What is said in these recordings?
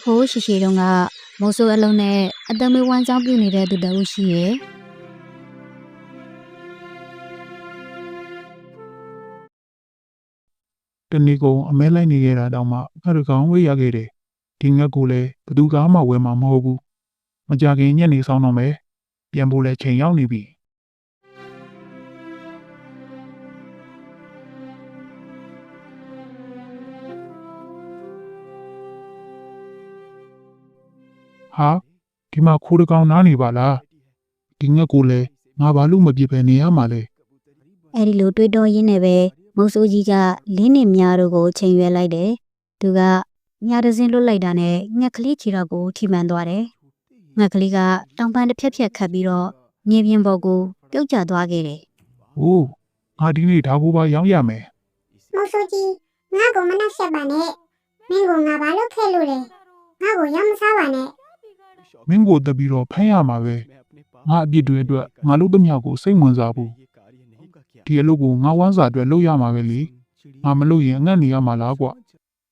ဟိုးရှိရှိတုန်းကမိုးဆိုးအလုံးနဲ့အသက်မွေးဝမ်းကြောင်းပြုနေတဲ့သူတအုပ်ရှိရဲ့တနေ့ကုန်အမဲလိုက်နေရတာတောင်မှငှက်တကောင်ဝေးရခဲ့တယ်ဒီငှက်ကိုလည်းဘသူကမှဝယ်မှာမဟုတ်ဘူးမကြခင်ညက်နေဆောင်တော့မယ်ပြန်ဖို့လည်းချိန်ရောက်နေပြီဟာဒီမှာခိုးတကောင်နားနေပါလားဒီငှက်ကိုလည်းငါဘာလို့မပြစ်ပဲနေရမှာလဲ အဲ့ဒီလိုတွေးတောရင်းနဲ့ပဲမိုးဆိုးကြီးကလင်းနေမြတို့ကိုချိန်ရွယ်လိုက်တယ်သူကမြတစင်းလွတ်လိုက်တာနဲ့ငှက်ကလေးခြေတော့ကိုထိမှန်သွားတယ်ငှက်ကလေးကတောင်ပန်းတစ်ဖြက်ဖြက်ခတ်ပြီးတော့မြေပြင်ပေါ်ကိုပြုတ်ကျသွားခဲ့တယ် ။အိုးငါဒီနေ့ဒါကိုပါရောင်းရမယ် မိုးဆိုးကြီးငါ့ကိုမနှက်ဆက်ပါနဲ့မင်းကငါဘာလို့ခဲ့လို့လဲငါ့ကိုရောင်းမစားပါနဲ့ ။မင်းကိုတက်ပြီးတော့ဖမ်းရမှာပဲ။ငါအပြစ်တွေအတွက်ငါလုပ်သမျှကိုစိတ်ဝင်စားဘူး။ဒီအလုပ်ကိုငါဝမ်းစာအတွက်လုပ်ရမှာပဲလေ။ငါမလုပ်ရင်အငတ်နေရမှာလားကွာ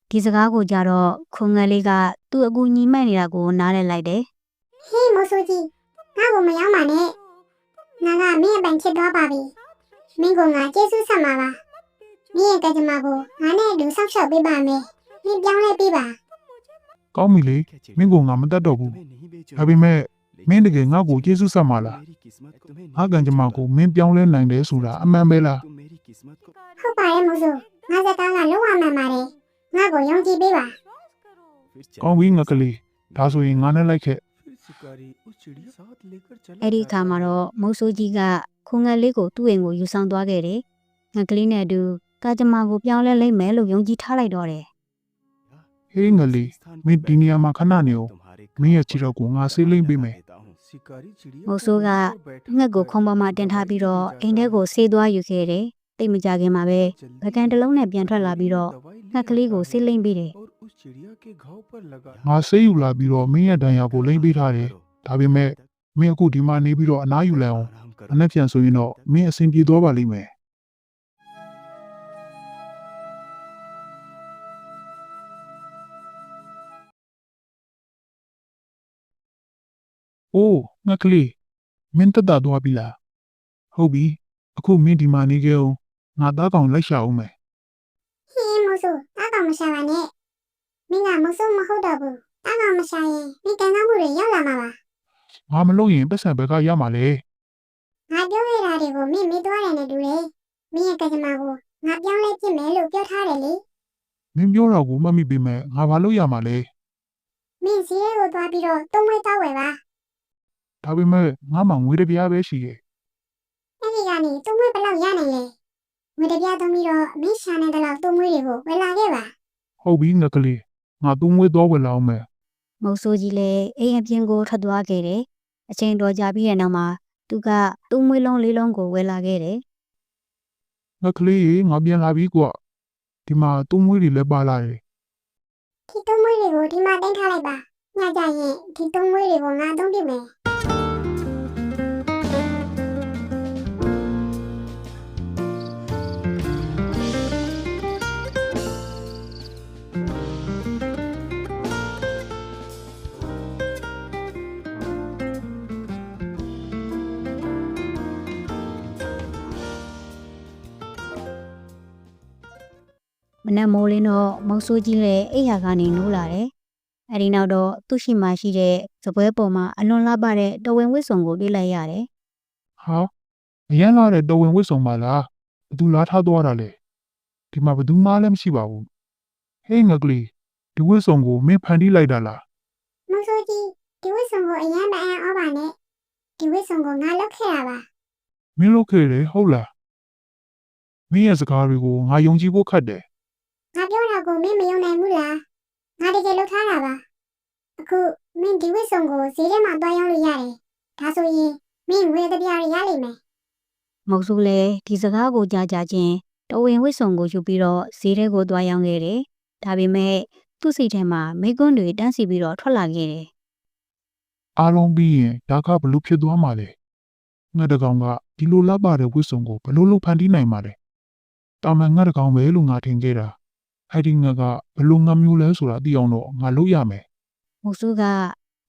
ဒီစကားကိုကြတော့ခုံငယ်လေးကသူ့အကူညီမဲ့နေတာကိုနားလည်လိုက်တယ် ဟေးမိုးဆိုးကြီးငါ့ကိုမရောင်းပါနဲ့ငါကမင်းအပိုင်ချစ်သွားပါပြီမင်းကငါကျေးဇူးဆက်မှာပါမင်းရဲ့ကကြမ္မာကိုငါနဲ့အတူဆောက်ရှောက်ပေးပါမယ်မင်းပြောင်းလဲပေးပါ ။ကောင်းပြီလေ။မင်းကငါမတတ်တော့ဘူး။ဒါပေမဲ့မင်းတကယ်ငါ့ကိုကျေးဇူးဆက်မှာလား။ငါကံကြမ္မာကိုမင်းပြောင်းလဲနိုင်တယ်ဆိုတာအမှန်ပဲလား ဟုတ်ပါရဲ့မိုးဆိုးငါစကားကလုံးဝမှန်ပါတယ်ငါ့ကိုယုံကြည်ပေးပါ ။ကောင်းပြီငါကလေး။ဒါဆိုရင်ငါနဲ့လိုက်ခဲ့ အဲ့ဒီအခါမှာတော့မိုးဆိုးကြီးကခုံငယ်လေးကိုသူ့အိမ်ကိုယူဆောင်သွားခဲ့တယ်ငှက်ကလေးနဲ့အတူကာကြမ္မာကိုပြောင်းလဲလိမ့်မယ်လို့ယုံကြည်ထားလိုက်တော့တယ် ။ဟေးငါလေးမင်းဒီနေရာမှာခဏနေအောင်မင်းရဲ့ခြေတော့ကိုငါဆေးလိမ့်ပေးမယ် မိုးဆိုးကငှက်ကိုခုံပေါ်မှာတင်ထားပြီးတော့အိမ်ထဲကိုဆေးသွားယူခဲ့တယ်တိတ်မကြခင်မှာပဲပကံတစ်လုံးနဲ့ပြန်ထွက်လာပြီးတော့ငှက်ကလေးကိုဆေးလိမ့်ပြီးတယ် ငါဆေးယူလာပြီးတော့မင်းရဲ့ဒဏ်ရာကိုလိမ့်ပေးထားတယ်ဒါပေမဲ့မင်းအခုဒီမှာနေပြီးတော့အနားယူလိုက်အောင်အနက်ပြန်ဆိုရင်တော့မင်းအဆင်ပြေသွားပါလိမ့်မယ်အိုးငါကလေးမင်းတက်တာသွားပြီလားဟုတ်ပြီအခုမင်းဒီမှာနေကြအောင်ငါသားကောင်လိုက်ရှာအောင်မယ် ဟင်းမိုးဆိုးတားကောင်မရှာပါနဲ့မင်းကမိုးဆိုးမဟုတ်တော့ဘူးတားကောင်မရှာရင်မင်းကန်ကောင်းမှုတွေရောက်လာမှာပါ ငါမလုပ်ရင်ပတ်စံဘက်ကရမှာလေ ငါပြောခဲ့တာတွေကိုမင်းမေ့သွားတယ်နဲ့တူတယ်မင်းရဲ့ကကြမ္မာကိုငါပြောင်းလဲပြစ်မယ်လို့ပြောထားတယ်လေ မင်းပြောတော့ကိုမှတ်မိပေမဲ့ငါဘာလုပ်ရမှာလဲ မင်းစီးရဲကိုသွားပြီးတော့တုံးဝဲတောက်ဝယ်ပါ ဒါပေမဲ့ငါမှငွေတစ်ပြားပဲရှိရဲ့ အဲ့ဒီကနေတုံးဝဲဘယ်လောက်ရနိုင်လဲငွေတစ်ပြားသုံးပြီးတော့မင်းရှာနေတဲ့လောက်တုံးဝဲတွေကိုဝယ်လာခဲ့ပါ ဟုတ်ပြီငါကလေးငါသုံးဝဲသွားဝယ်လာအောင်မယ် မုတ်ဆိုးကြီးလည်းအိမ်အပြင်ကိုထွက်သွားခဲ့တယ်အချိန်တော်ကြာပြီးတဲ့နောက်မှာသူကသူ့မွေးလုံးလေးလုံးကိုဝယ်လာခဲ့တယ် ငါကလေးရေငါပြန်လာပြီကွာဒီမှာသုံးဝဲတွေလည်းပါလာတယ် ဒီတုံးဝဲတွေကိုဒီမှာတင်ထားလိုက်ပါညကြရင်ဒီတုံးဝဲတွေကိုငါသုံးပြမယ် မနက်မိုးလင်းတော့မုတ်ဆိုးကြီးလည်းအိယာကနေနိုးလာတယ်အဲဒီနောက်တော့သူ့ရှိမှရှိတဲ့စပွဲပေါ်မှာအလွန်လှပတဲ့တော်ဝင်ဝစ်စုံကိုတွေ့လိုက်ရတယ် ဟာအရန်လာတဲ့တော်ဝင်ဝစ်ဆောင်ပါလားဘသူလာထားသွားတာလဲဒီမှာဘသူမှလည်းမရှိပါဘူးဟေးငါကလေးဒီဝစ်ဆောင်ကိုမင်းဖန်တီးလိုက်တာလား မဆိုးကြီးဒီဝစ်စုံကိုအရန်မအံ့ဩပါနဲ့ဒီဝစ်စုံကိုငါလုပ်ခဲ့တာပါ မင်းလုပ်ခဲ့တယ်ဟုတ်လားမင်းရဲ့စကားတွေကိုငါယုံကြည်ဖို့ခက်တယ် ငါပြောတာကိုမင်းမယုံနိုင်ဘူးလားငါတကယ်လုပ်ထားတာပါအခုမင်းဒီဝစ်စုံကိုဈေးထဲမှာတွားရောင်းလို့ရတယ်ဒါဆိုရင်မင်းငွေတစ်ပြားရရလိမ့်မယ် မုတ်ဆိုးလည်းဒီစကားကိုကြားကြချင်းတော်ဝင်ဝစ်စုံကိုယူပြီးတော့ဈေးထဲကိုသွားရောက်ခဲ့တယ်ဒါပေမဲ့သူ့စိတ်ထဲမှာမိကွန်းတွေတန်းစီပြီးတော့ထွက်လာခဲ့တယ် အားလုံးပြီးရင်ဒါကဘလို့ဖြစ်သွားမှာလဲငါတကောင်ကဒီလိုလှပတဲ့ဝစ်ဆောင်ကိုဘလို့လို့ဖန်တီးနိုင်မှာလဲတာမန်ငါတကောင်ပဲလို့ငါထင်ခဲ့တာအဲ့ဒီငါကဘလို့ငါမျိုးလဲဆိုတာသိအောင်တော့ငါလုပ်ရမယ် မုတ်ဆိုးက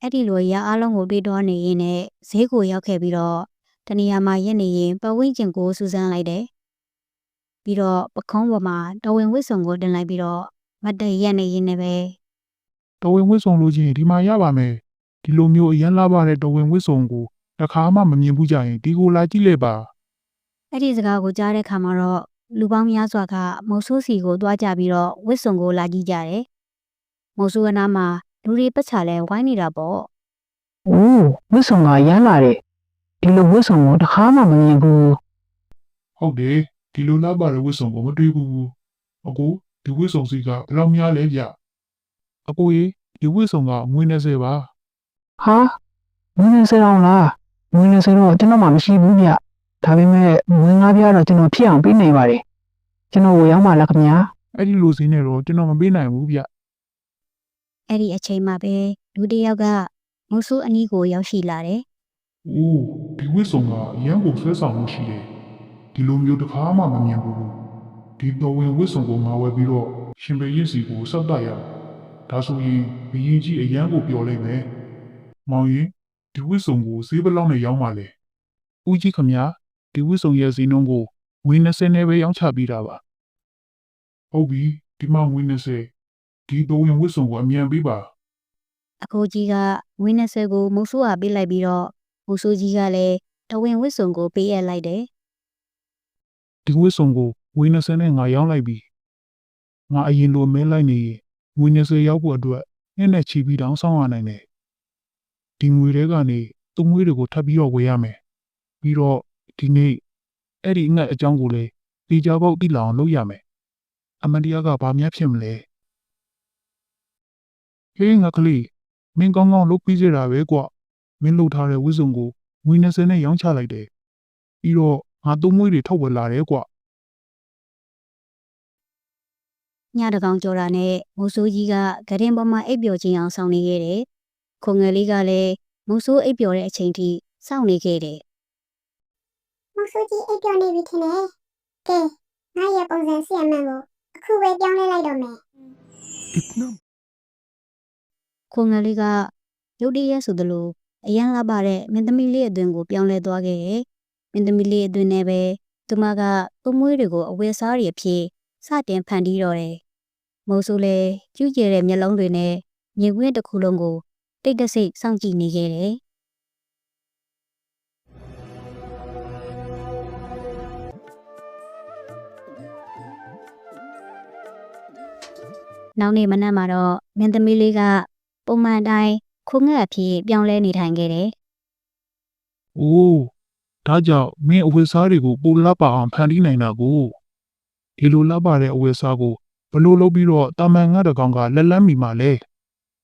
အဲ့ဒီလိုရအားလုံးကိုတွေးတောနေရင်းနဲ့ဈေးကိုရောက်ခဲ့ပြီးတော့တနေရာမှာရက်နေရင်ပဝင်းကျင်ကိုစူးစမ်းလိုက်တယ်ပြီးတော့ပခုံးပေါ်မှာတော်ဝင်ဝစ်စုံကိုတင်လိုက်ပြီးတော့မတ်တရက်နေရင်းနဲ့ပဲ တော်ဝင်ဝစ်စုံလို့ချင်းဒီမှာရပါမယ်ဒီလိုမျိုးအရန်လာပါတဲ့တော်ဝင်ဝစ်စုံကိုတစ်ခါမှမမြင်ဘူးကြရင်ဒီကိုလာကြည့်လေပါ အဲ့ဒီစကားကိုကြားတဲ့ခါမှာတော့လူပေါင်းများစွာကမုတ်ဆိုးစီကိုတွားကြပြီးတော့ဝစ်စုံကိုလာကြည့်ကြတယ်မုတ်ဆိုးကနားမှာလူတွေပတ်ချလဲဝိုင်းနေတာပေါ့ ။အိုးဝစ်ဆုံကရမ်းလာတဲ့ဒီလိုဝစ်ဆုံကိုတစ်ခါမှမမြင်ဘူး ဟုတ်တယ်ဒီလိုလာပါတဲ့ဝစ်စုံကိုမတွေ့ဘူးအကိုဒီဝစ်စုံစီကဘယ်လောက်များလဲဗျအကိုကြီးဒီဝစ်စုံကငွေ20ပါ ။ဟာငွေနေစအောင်လားငွေနေစတော့ကျွန်တော်မှမရှိဘူးဗျ။ဒါပေမဲ့ငွေငါးပြားတော့ကျွန်တော်ဖြစ်အောင်ပေးနိုင်ပါတယ်။ကျွန်တော်ကိုရောက်ပါလားခင်ဗျာ အဲ့ဒီလိုစင်းနဲ့တော့ကျွန်တော်မပေးနိုင်ဘူးဗျ အဲ့ဒီအချိန်မှာပဲလူတစ်ယောက်ကမုတ်ဆိုးအနီးကိုရောက်ရှိလာတယ် အိုးဒီဝစ်စုံကအရန်ကိုဆွဲဆောင်လို့ရှိတယ်ဒီလိုမျိုးတစ်ခါမှမမြင်ဘူးဒီတော်ဝင်ဝစ်စုံကိုငါဝယ်ပြီးတော့ရှင်ပေရစ်စီကိုစောက်တိုက်ရဒါဆိုရင်ဘရင်ကြီးအရန်ကိုပျော်လိုက်မယ်မောင်ရင်ဒီဝစ်စုံကိုဈေးဘယ်လောက်နဲ့ရောင်းပါလဲဦးကြီးခမညာဒီဝစ်စုံရဲ့ဈေးနှုန်းကိုငွေ20နဲ့ပဲရောင်းချပေးတာပါဟုတ်ပြီဒီမှာငွေ20ဒီတော်ဝင်ဝစ်စုံကိုအမြန်ပေးပါ အကိုကြီးကဝင်း20ကိုမုတ်ဆိုးအားပေးလိုက်ပြီးတော့မုတ်ဆိုးကြီးကလည်းတော်ဝင်ဝစ်စုံကိုပေးအပ်လိုက်တယ် ဒီဝစ်စုံကိုငွေ20နဲ့ငါရောင်းလိုက်ပြီငါအရင်လိုမဲလိုက်နေရင်ငွေ20ရောက်ဖို့အတွက်နှစ်နဲ့ချီပြီးတောင်းဆောင်ရနိုင်တယ်ဒီငွေတွေကနေသူ့ငွေတွေကိုထပ်ပြီးတော့ဝယ်ရမယ်ပြီးတော့ဒီနေ့အဲ့ဒီငှက်အကြောင်းကိုလည်းတေချာပေါက်တိလောင်လုပ်ရမယ်အမန်တရားကဘာများဖြစ်မလဲဟေးငါကလေးမင်းကောင်းကောင်းလုပ်ပြီးကြတာပဲကွမင်းလုပ်ထားတဲ့ဝစ်စုံကိုငွေ20နဲ့ရောင်းချလိုက်တယ်ပြီးတော့ငါသူ့ငွေတွေထုတ်ဝယ်လာတယ်ကွ ညတကောင်ကြော်တာနဲ့မုတ်ဆိုးကြီးကဂရင်ပေါ်မှာအိပ်ပျော်ခြင်းအောင်ဆောင်နေခဲ့တယ်ခုံငယ်လေးကလည်းမုတ်ဆိုးအိပ်ပျော်တဲ့အချိန်ထိစောင့်နေခဲ့တယ် မုတ်ဆိုးကြီးအိပ်ပျော်နေပြီထင်တယ်ကဲငါရဲ့ပုံစံစီအမှန်ကိုအခုပဲပြောင်းလဲလိုက်တော့မယ် ခုံငယ်လေးကရုတ်တရက်ဆိုသလိုအရန်လာပါတဲ့မင်းသမီးလေးအသွင်ကိုပြောင်းလဲသွားခဲ့တယ်မင်းသမီးလေးအသွင်နဲ့ပဲသူမကသူ့မွေးတွေကိုအဝယ်စားတွေအဖြစ်စတင်ဖန်တီးတော့တယ်မုတ်ဆိုးလည်းကျူးကျဲတဲ့မျက်လုံးတွေနဲ့မြင်ကွင်းတစ်ခုလုံးကိုတိတ်တဆိတ်စောင့်ကြည့်နေခဲ့တယ်နောက်နေ့မနက်မှာတော့မင်းသမီးလေးကပုံမှန်အတိုင်းခုံငှက်အဖြစ်ပြောင်းလဲနေထိုင်ခဲ့တယ် ။အိုးဒါကြောင့်မင်းအဝတ်စားတွေကိုပိုလပ်ပါအောင်ဖန်တီးနိုင်တာကိုဒီလိုလပ်ပါတဲ့အဝတ်စားကိုဘလို့လုပ်ပြီးတော့တာမန်ငတ်တကောင်ကလက်လန်းမိမှလဲ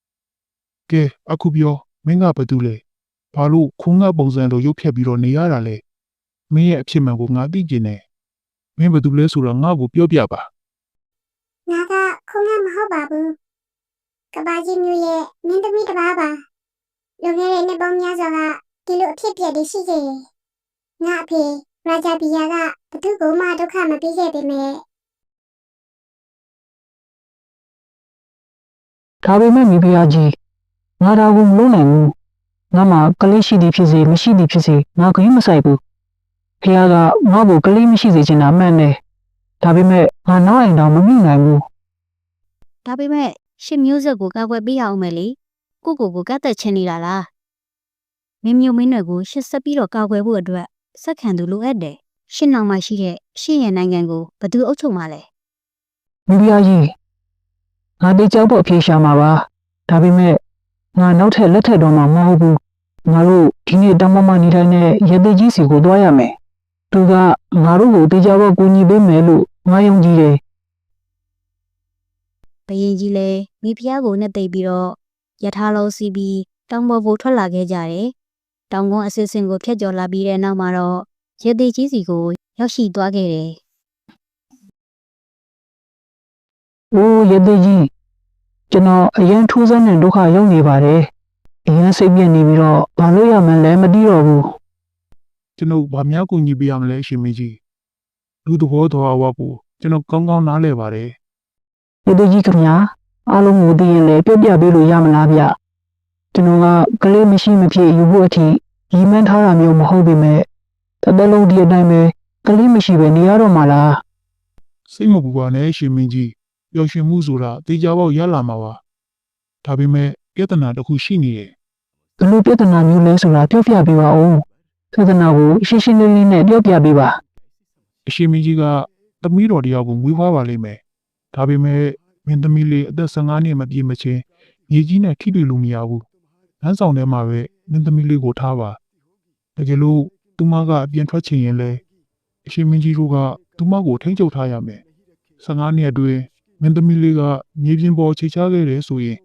။ကဲအခုပြောမင်းကဘာတူလဲ။ဘာလို့ခုံငှက်ပုံစံလိုရုပ်ဖြတ်ပြီးတော့နေရတာလဲ။မင်းရဲ့အဖြစ်မှန်ကိုငါသိကျင်တယ်။မင်းဘာတူလဲဆိုတော့ငါ့ကိုပြောပြပါ ငါကခုံငှက်မဟုတ်ပါဘူးကဘာကြီးမျိုးရဲ့မင်းသမီးတစ်ပါးပါလွန်ခဲ့တဲ့နှစ်ပေါင်းများစွာကဒီလိုအဖြစ်အပျက်တွေရှိခဲ့ရင်ငါအဖေရာဂျာဘီယာကဘသူ့ကိုမှဒုက္ခမပေးခဲ့ပေမဲ့ ။ဒါပေမဲ့မိဖုရားကြီးငါဒါကိုမလုပ်နိုင်ဘူး။ငါမှကလေးရှိသည်ဖြစ်စေမရှိသည်ဖြစ်စေငါခရီးမဆိုင်ဘူး။ဖုရားကငါ့ကိုကလေးမရှိစေချင်တာမှန်တယ်။ဒါပေမဲ့ငါနောက်အိမ်တော့မမိနိုင်ဘူး ဒါပေမဲ့ရှစ်မျိုးဆက်ကိုကောက်ွယ်ပေးရအောင်မယ်လေကိုကတ်သက်ချင်နေတာလားမင်းမျိုးမင်းတွေကိုရှစ်ဆက်ပြီးတော့ကောက်ွယ်ဖို့အတွက်စက်ခံသူလိုအပ်တယ်ရှစ်နောင်မှရှိတဲ့ရှစ်ရဲ့နိုင်ငံကိုဘသူအုပ်ချုပ်မှာလဲ ။မိဖုရားကြီးငါတေချောက်ဖို့အပြေရှာမှာပါ။ဒါပေမဲ့ငါနောက်ထပ်လက်ထက်တော့မှမဟုတ်ဘူး။ငါတို့ဒီနေ့တောင်ပေါ်မှာနေထိုင်တဲ့ရသေးကြီးစီကိုသွားရမယ်။သူကငါတို့ကိုတေချောက်ဖို့ကူညီပေးမယ်လို့ငါယုံကြည်တယ် ဘယင်ကြီးလည်းမိဖုရားကိုနဲ့သိပ်ပြီးတော့ယထာလုံးစီးပြီးတောင်ပေါ်ကိုထွက်လာခဲ့ကြတယ်တောင်ကုန်းအစစ်စင်ကိုဖျက်ကျော်လာပြီးတဲ့နောက်မှာတော့ရေသေးကြီးစီကိုရောက်ရှိသွားခဲ့တယ် ။အိုးရသေးကြီးကျွန်တော်အရင်ထူးဆန်းတဲ့ဒုက္ခရောက်နေပါတယ်။အရင်စိတ်ပြည့်နေပြီးတော့ဘာလို့ရမှန်းလဲမသိတော့ဘူး ။ကျွန်တော်ဗာများကူညီပေးရမလဲရှင်မင်းကြီး။လူသဘောတော်အဝကိုကျွန်တော်ကောင်းကောင်းနားလည်ပါတယ် ။ရသေးကြီးခင်ဗျာအားလုံးကိုသိရင်လည်းပြပြပေးလို့ရမလားဗျ ကျွန်တော်ကကလေးမရှိမဖြစ်ယူဖို့အထိရီမန်းထားတာမျိုးမဟုတ်ပေမဲ့တစ်သက်လုံးဒီအတိုင်းပဲကလေးမရှိပဲနေရတော့မှလား စိတ်မပူပါနဲ့ရှင်မင်းကြီးပျော်ရွှင်မှုဆိုတာတေချာပေါက်ရလာမှာပါဒါပေမဲ့ပြဿနာတစ်ခုရှိနေတယ် ဘယ်လိုပြဿနာမျိုးလဲဆိုတာပြောပြပေးပါဦးပြဿနာကိုရှင်းရှင်းလင်းလင်းနဲ့ပြောပြပေးပါ အရှင်မင်းကြီးကသမီးတော်တယောက်ကိုမွေးဖွားပါလိမ့်မယ်ဒါပေမဲ့မင်းသမီးလေးအသက်15နှစ်မပြည့်မချင်းညီကြီးနဲ့ထိတွေ့လို့မရဘူးလမ်းဆောင်ထဲမှာပဲမင်းသမီးလေးကိုထားပါတကယ်လို့သူမကအပြင်ထွက်ချင်ရင်လဲအရှင်မင်းကြီးတို့ကသူမကိုထိန်းချုပ်ထားရမယ်15နှစ်အတွင်းမင်းသမီးလေးကမြေပြင်ပေါ်ခြေချခဲ့တယ်ဆိုရင်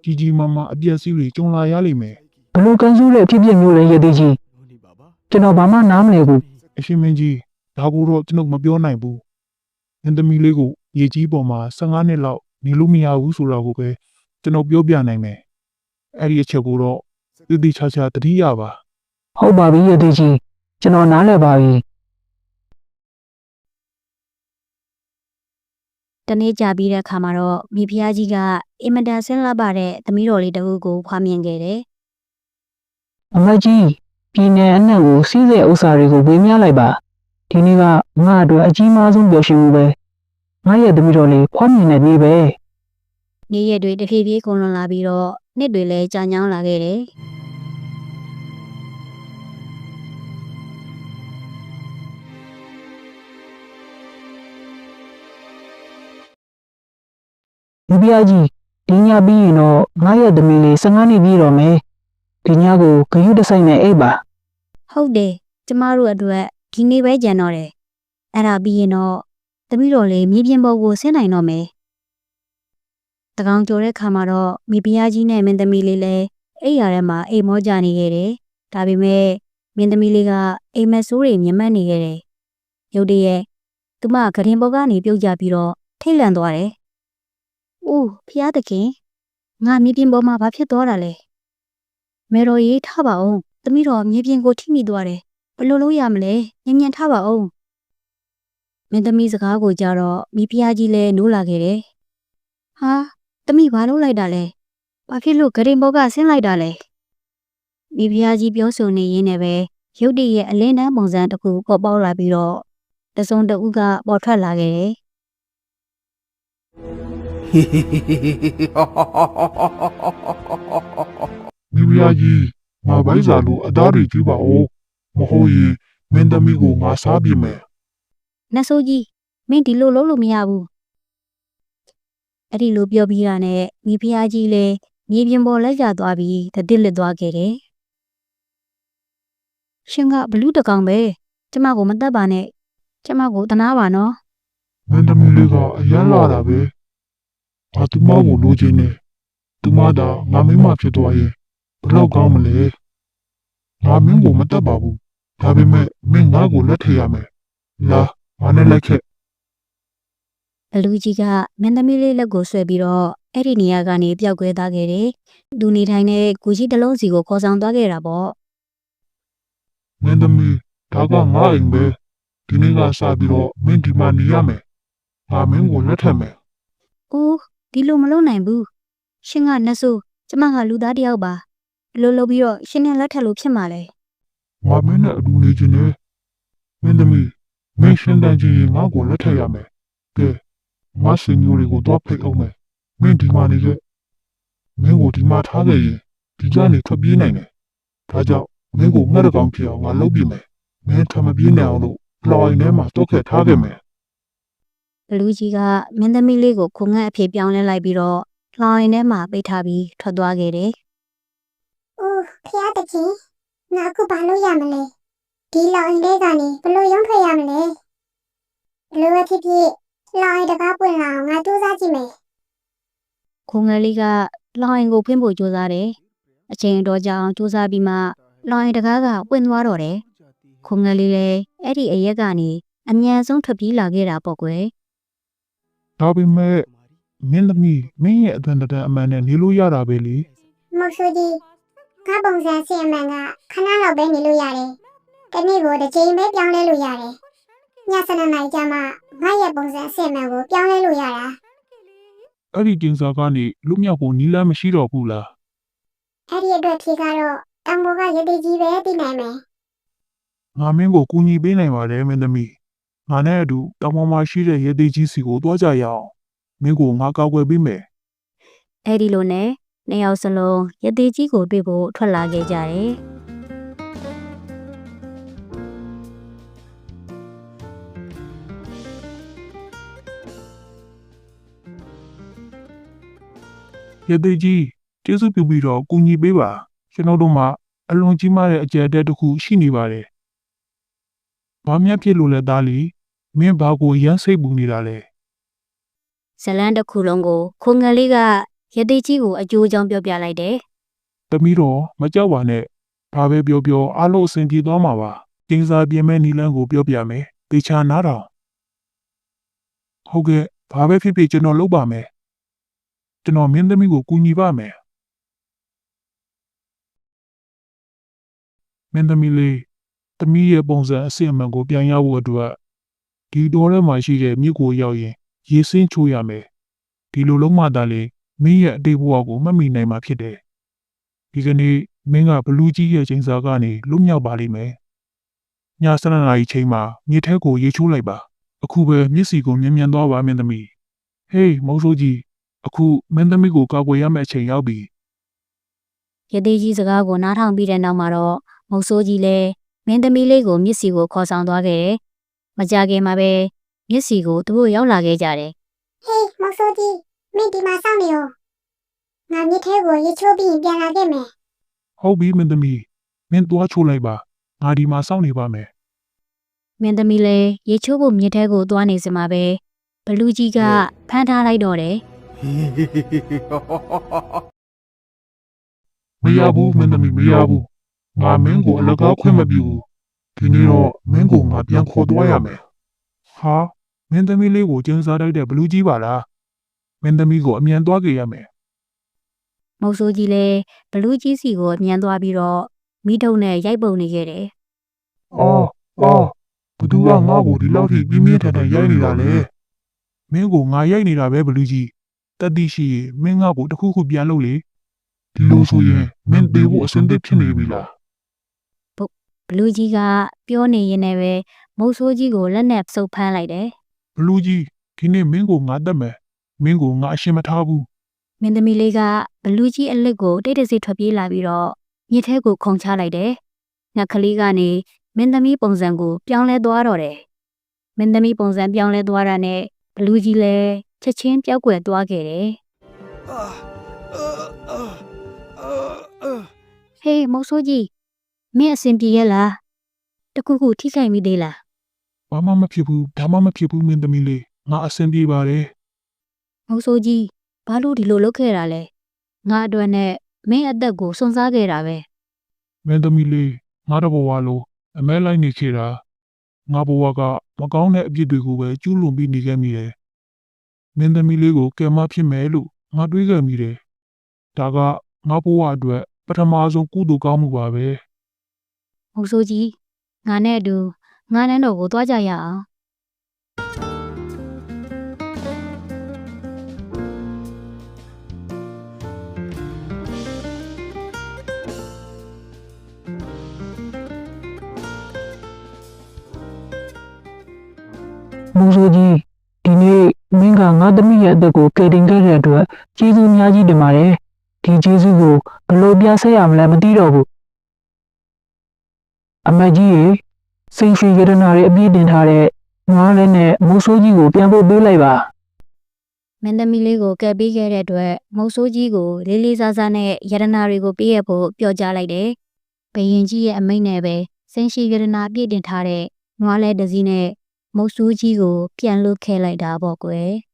ကြီးကြီးမားမားအပြည့်အစုံတွေကြုံလာရလိမ့်မယ် ဘယ်လိုကန်ဆူးတဲ့အဖြစ်အပျက်မျိုးလဲရသေးကြီးကျွန်တော်ဘာမှနားမလည်ဘူး အရှင်မင်းကြီးဒါကိုတော့ကျွန်တော်မပြောနိုင်ဘူးမင်းသမီးလေးကိုရေကြီးပေါ်မှာ15နှစ်လောက်နေလို့မရဘူးဆိုတာကိုပဲကျွန်တော်ပြောပြနိုင်မယ်အဲ့ဒီအချက်ကိုတော့တည်တည်ချာချာသတိရပါ ဟုတ်ပါပြီရသေးကြီးကျွန်တော်နားလည်ပါပြီ တနေ့ကြာပြီးတဲ့အခါမှာတော့မိဖုရားကြီးကအင်မတန်ဆင်းလှပတဲ့သမီးတော်လေးတစ်ဦးကိုဖွားမြင်ခဲ့တယ် အမကြီးပြည်နယ်အနှံ့ကိုစီးတဲ့ဥစ္စာတွေကိုဝေမျှလိုက်ပါဒီနေ့ကငါအတွက်အကြီးမားဆုံးပျော်ရွှင်မှုပဲငါရဲ့သမီးတော်လေးဖွားမြင်တဲ့နေ့ပဲ ။နေ့ရက်တွေတဖြည်းဖြည်းကုန်လွန်လာပြီးတော့နှစ်တွေလည်းကြာညောင်းလာခဲ့တယ် ဒီပြားကြီးဒီညပြီးရင်တော့ငါရဲ့သမီးလေး15နှစ်ပြည့်တော့မယ်ဒီညကိုဂရုတစိုက်နဲ့အိပ်ပါ ။ဟုတ်တယ်ကျမတို့အတွက်ဒီနေ့ပဲကြံတော့တယ်။အဲ့ဒါပြီးရင်တော့သမီးတော်လေးမြေပြင်ပေါ်ကိုဆင်းနိုင်တော့မယ်။တကောင်ကျော်တဲ့ခါမှာတော့မိဖုရားကြီးနဲ့မင်းသမီးလေးလည်းအိပ်ရာထဲမှာအိမ်မောကြနေခဲ့တယ်။ဒါပေမဲ့မင်းသမီးလေးကအိမ်မက်ဆိုးတွေမြင်မှတ်နေခဲ့တယ်။ရုတ်တရက်သူမကရင်ပေါ်ကနေပြုတ်ကြပြီးတော့ထိတ်လန့်သွားတယ်။အိုးဖျားသခင်ငါမြေပြင်ပေါ်မှာဘာဖြစ်သွားတာလဲ။မေတော်ရေးထားပါအောင်။သမီးတော်မြေပြင်ကိုထိမိသွားတယ်။ဘယ်လိုလုပ်ရမလဲ။မြန်ထားပါအောင်။မင်းသမီးစကားကိုကြတော့မိဖုရားကြီးလည်းနိုးလာခဲ့တယ်။ဟာသမီးဘာလုပ်လိုက်တာလဲ။ဘာဖြစ်လို့ဂရင်ဘောကဆင်းလိုက်တာလဲ။မိဖုရားကြီးပြောဆိုနေရင်းနဲ့ပဲရုတ်တရက်အလင်းတန်းပုံစံတစ်ခုပေါ်ပေါက်လာပြီးတော့တစုံတဦးကပေါ်ထွက်လာခဲ့တယ်။ မိဖုရားကြီးငါဘိုက်စာလို့အသားတွေကြည့်ပါဦးမဟုတ်ရင်မင်းသမီးကိုငါစားပြမယ် နတ်ဆိုးကြီးမင်းဒီလိုလုပ်လို့မရဘူးအဲ့ဒီလိုပြောပြီးတာနဲ့မိဖုရားကြီးလည်းမြေပြင်ပေါ်လက်ကျသွားပြီးတတိလစ်သွားခဲ့တယ်ရှင်ကဘလူးတကောင်ပဲကျမကိုမတတ်ပါနဲ့ကျမကိုတနာပါနော် မင်းသမီးလေးကအရန်လာတာပဲငါသူမကိုလိုချင်တယ်သူမသာငါမင်းမဖြစ်သွားရင်ဘယ်တော့ကောင်းမလဲငါမင်းကိုမတတ်ပါဘူးဒါပေမဲ့မင်းငါ့ကိုလက်ထည့်ရမယ်လာငါနဲ့လိုက်ခဲ့ ဘလူးကြီးကမင်းသမီးလေးလက်ကိုဆွဲပြီးတော့အဲ့ဒီနေရာကနေပျောက်ကွယ်သွားခဲ့တယ်သူနေထိုင်တဲ့ကိုကြီးတစ်လုံးစီကိုခေါ်ဆောင်သွားခဲ့တာပေါ့ မင်းသမီးဒါကငါအိမ်ပဲဒီနေ့ကစပြီးတော့မင်းဒီမှာနေရမယ်ငါမင်းကိုလက်ထပ်မယ် အိုးဒီလိုမလုပ်နိုင်ဘူးရှင်ကနတ်ဆိုးကျမကလူသားတစ်ယောက်ပါဒီလိုလုပ်ပြီးတော့ရှင်နဲ့လက်ထပ်လို့ဖြစ်မှာလေ ငါမင်းနဲ့အတူနေချင်တယ်မင်းသမီးမင်းရှင်တန်ကြီးငါ့ကိုလက်ထပ်ရမယ်ကဲငါစင်ညိုတွေကိုတော့ဖိတ်အောင်မယ်မင်းဒီမှာနေခဲ့မင်းကိုဒီမှာထားခဲ့ရင်ဒီကနေထွက်ပြေးနိုင်တယ်ဒါကြောင့်မင်းကိုငှက်တကောင်ဖြစ်အောင်ငါလုပ်ပြမယ်မင်းထမပြေးနိုင်အောင်လို့လော်အိမ်ထဲမှာတောက်ခက်ထားခဲ့မယ် ဘလူးကြီးကမင်းသမီးလေးကိုခုံငှက်အဖြစ်ပြောင်းလဲလိုက်ပြီးတော့လောင်ရင်ထဲမှာပိတ်ထားပြီးထွက်သွားခဲ့တယ် ။အိုးဖျားတခင်ငါအခုဘာလို့ရမလဲ။ဒီလောင်အိမ်လေးကနေဘလို့ရုံးထွက်ရမလဲ။ဘလို့အဖြစ်ဖြစ်လောင်အိမ်တကားပွင့်လာအောင်ငါစူးစမ်းကြည့်မယ် ခုံငယ်လေးကလောင်ရင်ကိုဖွင့်ဖို့ကြိုးစားတယ်အချိန်အတော်ကြာအောင်ကြိုးစားပြီးမှလောင်ရင်တကားကပွင့်သွားတော့တယ်ခုံငယ်လေးလည်းအဲ့ဒီအရက်ကနေအမြန်ဆုံးထွက်ပြေးလာခဲ့တာပေါ့ကွယ် ဒါပေမဲ့မင်းသမီးမင်းရဲ့အသွင်တန်အမှန်နဲ့နေလို့ရတာပဲလေ ။မဟုတ်ဆိုကြီးငါပုံစံစီအမှန်ကခဏလောက်ပဲနေလို့ရတယ်။တနေ့ကိုတစ်ချိန်ပဲပြောင်းလဲလို့ရတယ်။ည7 နာရီကျမှငါရဲ့ပုံစံစီအမှန်ကိုပြောင်းလဲလို့ရတာ အဲ့ဒီကျင်းစာကနေလူမြောက်ဖို့နီးလမ်းမရှိတော့ဘူးလား ။ အဲ့ဒီအတွက်ဖြေကတော့တောင်ပေါ်ကရသေးကြီးပဲသိနိုင်မယ် ငါမင်းကိုကူညီပေးနိုင်ပါတယ်မင်းသမီးငါနဲ့အတူတောင်ပေါ်မှာရှိတဲ့ရဲသေးကြီးစီကိုသွားကြရအောင်မင်းကိုငါကောက်ွယ်ပေးမယ် အဲ့ဒီလိုနဲ့နှစ်ယောက်စလုံးရသေးကြီးကိုတွေ့ဖို့ထွက်လာခဲ့ကြတယ် ရဲသေးကြီးကျေးဇူးပြုပြီးတော့ကူညီပေးပါကျွန်တော်တို့မှာအလွန်ကြီးမားတဲ့အကြက်အတက်တစ်ခုရှိနေပါတယ်ဘာမှဖြစ်လို့လဲသားလီမင်းဘာကိုရမ်းစိတ်ပူနေတာလဲ ဇလန်းတစ်ခုလုံးကိုခုံငယ်လေးကရသေးကြီးကိုအကျိုးအကြောင်းပြောပြလိုက်တယ် သမီးတော်မကြောက်ပါနဲ့ဘာပဲပြောပြောအားလုံးအဆင်ပြေသွားမှာပါကျင်းစာပြင်မဲ့နီလန်းကိုပြောပြမယ်တေချာနားတော်ဟုတ်ကဲ့ဘာပဲဖြစ်ဖြစ်ကျွန်တော်လုပ်ပါမယ်ကျွန်တော်မင်းသမီးကိုကူညီပါမယ်မင်းသမီးလေးသမီးရဲ့ပုံစံအစစ်အမှန်ကိုပြန်ရဖို့အတွက်ဒီတော်ထဲမှာရှိတဲ့မြစ်ကိုရောက်ရင်ရေစင်းချိုးရမယ်ဒီလိုလုံးမသားလေးမင်းရဲ့အတိတ်ဘဝကိုမှတ်မိနိုင်မှာဖြစ်တယ်ဒီကနေ့မင်းကဘလူးကြီးရဲ့ချိန်စာကနေလွတ်မြောက်ပါလိမ့်မယ်ည7 နာရီချိန်မှာမြစ်ထဲကိုရေချိုးလိုက်ပါအခုပဲမြစ်စီကိုမြန်မြန်သွားပါမင်းသမီးဟေးမုံဆိုးကြီးအခုမင်းသမီးကိုကောက်ွယ်ရမယ့်အချိန်ရောက်ပြီ ရသေးကြီးစကားကိုနားထောင်ပြီးတဲ့နောက်မှာတော့မုတ်ဆိုးကြီးလည်းမင်းသမီးလေးကိုမျက်စီကိုခေါ်ဆောင်သွားခဲ့တယ်မကြခင်မှာပဲမျက်စီကိုသူတို့ရောက်လာခဲ့ကြတယ် ဟေးမောင်ဆိုကြီးမင်းဒီမှာစောင့်နေရောငါမြစ်ထဲကိုရေချိုးပြီးပြန်လာခဲ့မယ် ဟုတ်ပြီမင်းသမီးမင်းသွားချိုးလိုက်ပါငါဒီမှာစောင့်နေပါမယ် မင်းသမီးလည်းရေချိုးဖို့မြစ်ထဲကိုသွားနေစမှာပဲဘလူးကြီးကဖမ်းထားလိုက်တော့တယ် မရဘူးမင်းသမီးမရဘူးငါမင်းကိုအလကားခွင့်မပြုဘူးဒီနေ့တော့မင်းကိုငါပြန်ခေါ်သွားရမယ်ဟာမင်းသမီးလေးကိုကျင်းစားတိုက်တဲ့ဘလူးကြီးပါလားမင်းသမီးကိုအမြန်သွားကြရမယ် မုတ်ဆိုးကြီးလည်းဘလူးကြီးစီကိုအမြန်သွားပြီးတော့မိထုံနဲ့ရိုက်ပုံနေခဲ့တယ် အော်ဘသူကငါ့ကိုဒီလောက်ထိပြင်းပြင်းထန်ထန်ရိုက်နေတာလဲမင်းကိုငါရိုက်နေတာပဲဘလူးကြီးတက်တိရှိရင်မင်းငါ့ကိုတစ်ခုခုပြန်လုပ်လေဒီလိုဆိုရင်မင်းသေးဖို့အစင်းသစ်ဖြစ်နေပြီလား ဘလူးကြီးကပြောနေရင်လည်းပဲမုတ်ဆိုးကြီးကိုလက်နဲ့စုပ်ဖမ်းလိုက်တယ် ဘလူးကြီးဒီနေ့မင်းကိုငါတတ်မယ်မင်းကိုငါအရှင်မထားဘူး မင်းသမီးလေးကဘလူးကြီးအလစ်ကိုတိတ်တဆိတ်ထွက်ပြေးလာပြီးတော့မြစ်ထဲကိုခုန်ချလိုက်တယ်ငှက်ကလေးကနေမင်းသမီးပုံစံကိုပြောင်းလဲသွားတော့တယ်မင်းသမီးပုံစံပြောင်းလဲသွားတာနဲ့ဘလူးကြီးလည်းချက်ချင်းပျောက်ကွယ်သွားခဲ့တယ်ဟေးမုတ်ဆိုးကြီးမင်းအဆင်ပြေရဲ့လားတခုခုထိခိုက်မိသေးလား ဘာမှမဖြစ်ဘူးဒါမှမဖြစ်ဘူးမင်းသမီးလေးငါအဆင်ပြေပါတယ် မုတ်ဆိုးကြီးဘာလို့ဒီလိုလုပ်ခဲ့တာလဲငါအတွက်နဲ့မင်းအသက်ကိုစွန့်စားခဲ့တာပဲ မင်းသမီးလေးငါတဘဝလုံးအမဲလိုက်နေခဲ့တာငါဘဝကမကောင်းတဲ့အပြစ်တွေကိုပဲကျူးလွန်ပြီးနေခဲ့မိတယ်မင်းသမီးလေးကိုကယ်မဖြစ်မယ်လို့ငါတွေးခဲ့မိတယ်ဒါကငါဘဝအတွက်ပထမဆုံးကုသိုလ်ကောင်းမှုပါပဲ မုတ်ဆိုးကြီးငါနဲ့အတူငါနန်းတော်ကိုသွားကြရအောင် မုံဆိုးကြီးဒီနေ့မင်းကငါသမီးရဲ့အသက်ကိုကယ်တင်ခဲ့တဲ့အတွက်ကျေးဇူးအများကြီးတင်ပါတယ်ဒီကျေးဇူးကိုဘယ်လိုပြဆက်ရမလဲမသိတော့ဘူးအမကြီးရေစိတ်ရွှေရတနာတွေအပြည့်တင်ထားတဲ့ငါးလည်းနဲ့မုံဆိုးကြီးကိုပြန်ဖို့ပေးလိုက်ပါ မင်းသမီးလေးကိုကယ်ပေးခဲ့တဲ့အတွက်မုတ်ဆိုးကြီးကိုလေးလေးစားစားနဲ့ယရနာတွေကိုပေးရဖို့ပြောကြားလိုက်တယ်။ဘယင်ကြီးရဲ့အမိန့်နဲ့ပဲစင်ရှိယရနာပြည့်တင်ထားတဲ့နွားလဲတစ်စီးနဲ့မုတ်ဆိုးကြီးကိုပြန်လွတ်ခဲ့လိုက်တာပေါ့ကွယ်။